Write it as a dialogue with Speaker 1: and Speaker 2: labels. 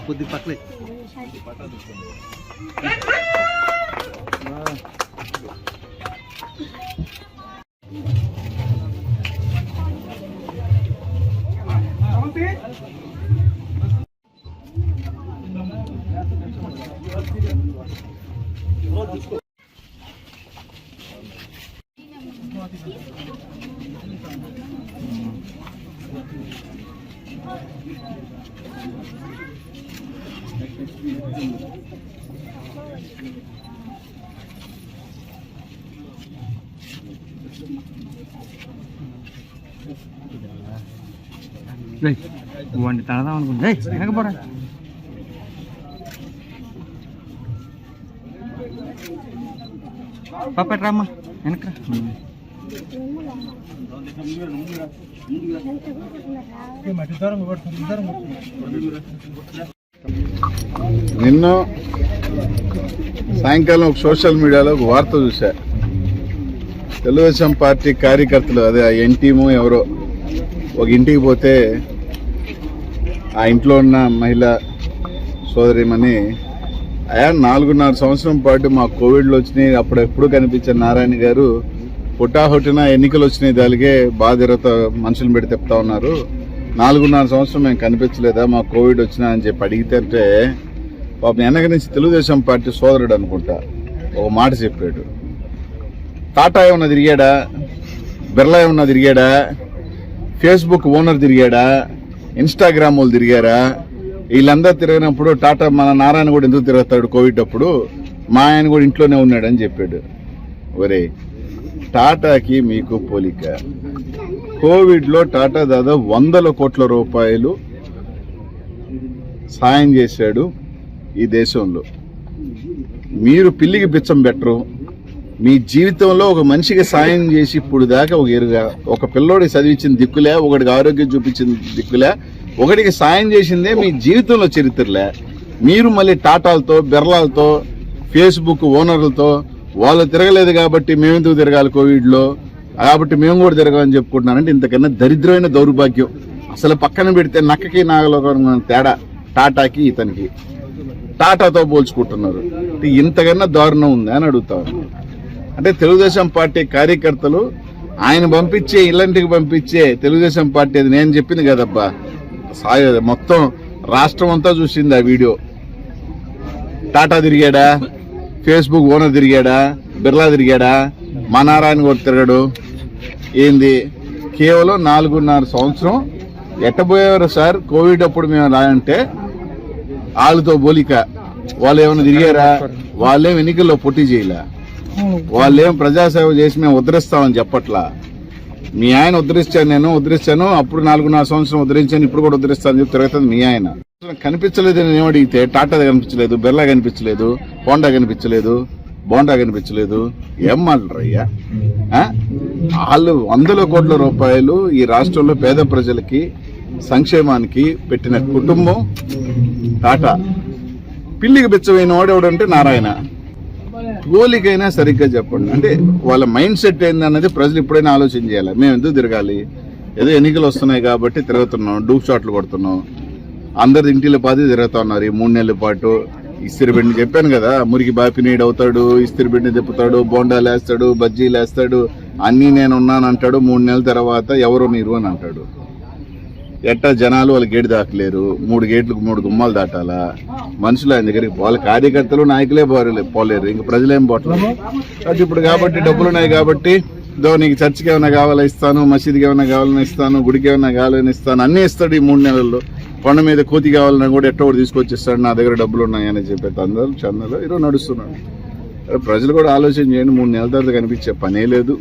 Speaker 1: కొద్ది పక్కలే వాడిని తడదాం అనుకుంటా వెనకపోరా పాపట్రామ్మా వెనక
Speaker 2: నిన్న సాయంకాలం ఒక సోషల్ మీడియాలో ఒక వార్త చూసా. తెలుగుదేశం పార్టీ కార్యకర్తలు అదే ఆ ఎన్టీమో ఎవరో ఒక ఇంటికి పోతే ఆ ఇంట్లో ఉన్న మహిళ సోదరిమని 4.5 సంవత్సరం పాటు మా కోవిడ్లో వచ్చినాయి, అప్పుడు ఎప్పుడు కనిపించే నారాయణ గారు పుట్టాహొట్టిన ఎన్నికలు వచ్చినాయి, దానికే బాధిరత మనుషులు పెట్టి చెప్తా ఉన్నారు. 4.5 సంవత్సరం మేము కనిపించలేదా మా కోవిడ్ వచ్చినా అని చెప్పి అడిగితే పాపం వెనక నుంచి తెలుగుదేశం పార్టీ సోదరుడు అనుకుంటా ఒక మాట చెప్పాడు. టాటా ఏమన్నా తిరిగాడా, బిర్లా ఏమన్నా తిరిగాడా, ఫేస్బుక్ ఓనర్ తిరిగాడా, ఇన్స్టాగ్రామ్ వాళ్ళు తిరిగారా? వీళ్ళందరూ తిరిగినప్పుడు టాటా మన నారాయణ కూడా ఎందుకు తిరుగుతాడు కోవిడ్ అప్పుడు, మా ఆయన కూడా ఇంట్లోనే ఉన్నాడని చెప్పాడు. ఒరే టాటాకి మీకు పోలిక. కోవిడ్లో టాటా దాదాపు 100 కోట్ల రూపాయలు సాయం చేశాడు ఈ దేశంలో. మీరు పిల్లికి బిచ్చం పెట్టరు. మీ జీవితంలో ఒక మనిషికి సాయం చేసి ఇప్పుడు దాకా ఒక ఎరుగా ఒక పిల్లోడికి చదివించిన దిక్కులే, ఒకటికి ఆరోగ్యం చూపించిన దిక్కులే, ఒకటికి సాయం చేసిందే మీ జీవితంలో చరిత్రలే. మీరు మళ్ళీ టాటాలతో బిర్లాలతో ఫేస్బుక్ ఓనర్లతో వాళ్ళు తిరగలేదు కాబట్టి మేమెందుకు తిరగాలి కోవిడ్లో, కాబట్టి మేము కూడా తిరగాలని చెప్పుకుంటున్నానంటే ఇంతకన్నా దరిద్రమైన దౌర్భాగ్యం. అసలు పక్కన పెడితే నక్కకి నాగలోకం తేడా టాటాకి ఇతనికి. టాటాతో పోల్చుకుంటున్నారు. ఇంతకన్నా దారుణం ఉంది అని అడుగుతారు. అంటే తెలుగుదేశం పార్టీ కార్యకర్తలు ఆయన పంపించే ఇలాంటికి పంపించే తెలుగుదేశం పార్టీ, అది నేను చెప్పింది కదబ్బా, మొత్తం రాష్ట్రం అంతా చూసింది ఆ వీడియో. టాటా తిరిగాడా, ఫేస్బుక్ ఓనర్ తిరిగాడా, బిర్లా తిరిగాడా, మా నారాయణ కూడా తిరగడు. ఏంది కేవలం 4.5 సంవత్సరం ఎట్టబోయేవారు సార్ కోవిడ్ అప్పుడు మేము రాయంటే వాళ్ళతో పోలిక. వాళ్ళు ఏమైనా తిరిగారా? వాళ్ళేం ఎన్నికల్లో పోటీ చేయలే, వాళ్ళేం ప్రజాసేవ చేసి మేము ఉద్ధరిస్తామని చెప్పట్లా. మీ ఆయన ఉద్ధరించాను, నేను ఉద్ధరించాను, అప్పుడు 4.5 సంవత్సరం ఉద్ధరించాను, ఇప్పుడు కూడా ఉద్ధరిస్తాను చెప్పి తిరుగుతుంది మీ ఆయన. కనిపించలేదు నేను ఏమడిగితే టాటా కనిపించలేదు, బిర్లా కనిపించలేదు, హోండా కనిపించలేదు, బోండా కనిపించలేదు. ఏం మాట్లాడరయ్యా? వాళ్ళు 100 కోట్ల రూపాయలు ఈ రాష్ట్రంలో పేద ప్రజలకి సంక్షేమానికి పెట్టిన కుటుంబం టాటా. పిల్లికి బిచ్చమైన వాడేవాడంటే నారాయణ. గోలికైనా సరిగ్గా చెప్పండి. అంటే వాళ్ళ మైండ్ సెట్ ఏందన్నది ప్రజలు ఇప్పుడైనా ఆలోచన చేయాలి. మేము ఎందుకు తిరగాలి? ఏదో ఎన్నికలు వస్తున్నాయి కాబట్టి తిరుగుతున్నాం, డూప్ షాట్లు కొడుతున్నాం, అందరు ఇంటిలో పాతి తిరుగుతా ఉన్నారు ఈ 3 నెలల పాటు. ఇస్తిరిబెండి చెప్పాను కదా, మురికి బాపినీడు అవుతాడు, ఇస్తిరిబెండి తిప్పుతాడు, బోండాలు వేస్తాడు, బజ్జీలు వేస్తాడు, అన్నీ నేను ఉన్నానంటాడు. 3 నెలల తర్వాత ఎవరు మీరు అని అంటాడు. ఎట్టా జనాలు వాళ్ళ గేటు దాకలేరు, 3 గేట్లకు 3 గుమ్మాలు దాటాలా? మనుషులు ఆయన దగ్గరికి వాళ్ళ కార్యకర్తలు నాయకులే పోలేరు, ఇంక ప్రజలేం పోవట్లేదు. ఇప్పుడు కాబట్టి డబ్బులు ఉన్నాయి కాబట్టి నీకు చర్చికి ఏమైనా కావాలా ఇస్తాను, మసీదుకి ఏమైనా కావాలని ఇస్తాను, గుడికి ఏమైనా కావాలని ఇస్తాను, అన్నీ ఇస్తాడు ఈ 3 నెలల్లో. కొండ మీద కోతి కావాలన్నా కూడా ఎట్టో ఒకటి తీసుకొచ్చిస్తాడు, నా దగ్గర డబ్బులు ఉన్నాయని చెప్పి అందరూ చందలో ఈరోజు నడుస్తున్నాడు. ప్రజలు కూడా ఆలోచన చేయండి. 3 నెలల తర్వాత కనిపించే పనే లేదు.